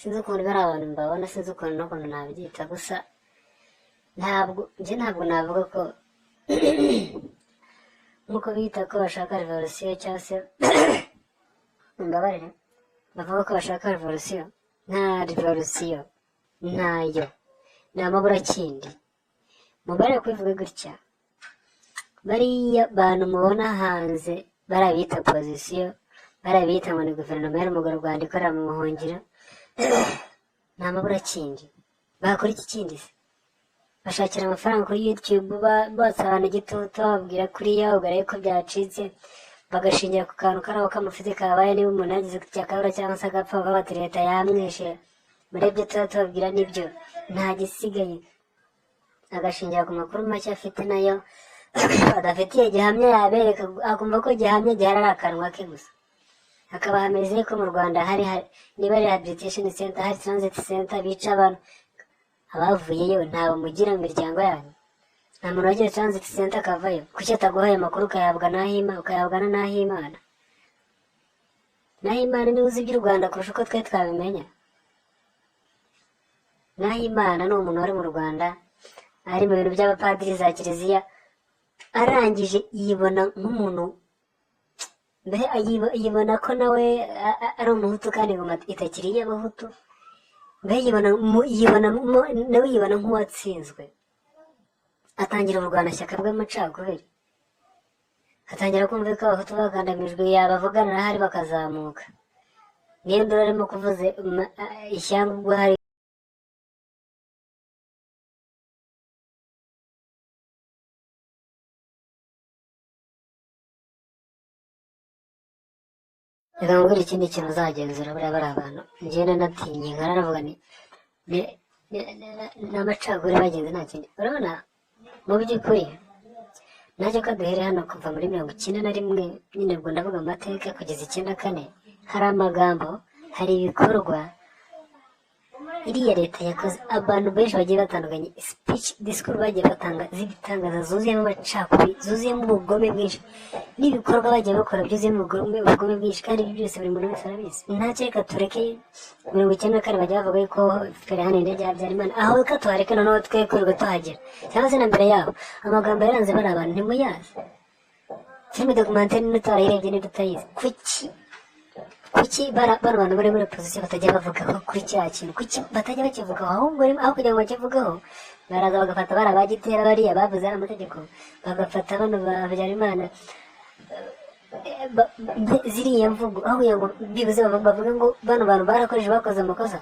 sinzi ukuntu bari abantu mbabona, sinzi ukuntu n'ukuntu nabyita, gusa ntabwo navuga ko nk'uko bita ko bashaka revolusiyo cyangwa se mbabarire, bavuga ko bashaka revolusiyo. Nta revolusiyo ntayo, ni amaburakindi. Mubare kubivuga gutya, bariya bantu mubona hanze barabita opozisiyo, barabita ngo ni guverinoma y'u Rwanda ikorera mu buhungiro, ni amaburakindi. Bakora iki kindi se? Bashakira amafaranga kuri YouTube, botsa abantu igitutu, bababwira kuriya ugaraye ko byacitse, bagashingira ku kantu karaho k'amufite kabaye. Niba umuntu yagize akabura cyangwa se agapfa, bavuga bati leta yamwishe, muri ibyo tuba tubabwira nibyo, nta gisigaye. Agashingira ku makuru make afite nayo adafitiye gihamya yabereka, akumva ko gihamya gihari ari akanwa ke gusa. Hakaba hameze ko mu Rwanda hari niba rehabilitation center, hari transit center, bica abantu. Abavuyeyo ntawe mugira mu miryango yanyu, nta muntu wagiye transit center akavayo. Kuki ataguhaye amakuru ukayahabwa n'ahimana? N'ahimana niwe uzi iby'u Rwanda kurusha uko twe twabimenya. N'ahimana ni umuntu wari mu Rwanda, ari mu bintu by'abapadiri za kiliziya, arangije yibona nk'umuntu, mbere yibona ko nawe ari umuhutu kandi ingoma itakiri iy'abahutu. Mbere nawe yibona nk'uwatsinzwe. Atangira urwanashyaka rw'amacakubiri, atangira kumva ko abahutu bagandamijwe, yabavugana ahari bakazamuka. Niyo ndoro arimo kuvuze ishyanga ubwo hari reka ngubwire ikindi kintu uzagenzura buriya bari abantu. Njyewe natinye naravuga ni amacakubiri bagenzi, nta kindi. Urabona mu by'ukuri nacyo ko duhere hano kuva muri 1991, nyine ubwo ndavuga amateka kugeza 94, hari amagambo, hari ibikorwa iriya leta yakoze. Abantu benshi bagiye batandukanye, speech discours bagiye batanga z'ibitangaza, zuzuyemo amacakubiri, zuzuyemo ubugome bwinshi, n'ibikorwa bagiye bakora byuzuyemo ubugome bwinshi, kandi ibyo byose buri muntu wese arabizi. Ntacyo reka tureke 94 bajya bavuga yuko fere hano indege ya Habyarimana, aho reka tuhareke noneho twe kwirirwa tuhagera, cyangwa se na mbere yaho amagambo yaranze bari abantu ntimuyazi. Filime documentaire n'utarayirebye n'ututayizi, kuki bano bantu bari muri opozisiyo batajya bavugaho kuri kiriya kintu? Kuki batajya bakivugaho? Ahubwo aho kugira ngo bakivugaho, baraza bagafata bari abagitera bariya bavuze amategeko, bagafata bano ba Habyarimana, ziriya mvugo, aho kugira ngo bibuze bavuga ngo bano bantu bakoze amakosa,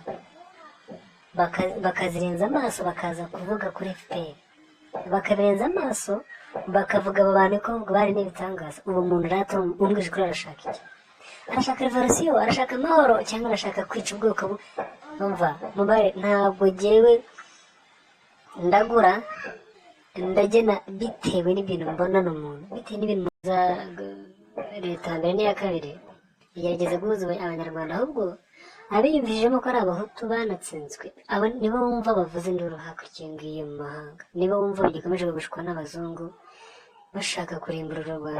bakazirenza amaso bakaza kuvuga kuri FPR, bakabirenza amaso bakavuga abo bantu ko bari n'ibitangaza. Ubu muntu rero umbwije kuri arashaka iki? Arashaka revolusiyo, arashaka amahoro, cyangwa arashaka kwica ubwoko bumva? Mubare ntabwo jyewe ndagura ndagena bitewe n'ibintu mbona n'umuntu, bitewe n'ibintu za leta mbere n'iya kabiri igerageza guhuza abanyarwanda. Ahubwo abiyumvijemo ko ari abahutu banatsinzwe, abo nibo bumva bavuze induru hakurya ngiyo mu mahanga, nibo bumva bagikomeje gushukwa n'abazungu bashaka kurimbura u Rwanda.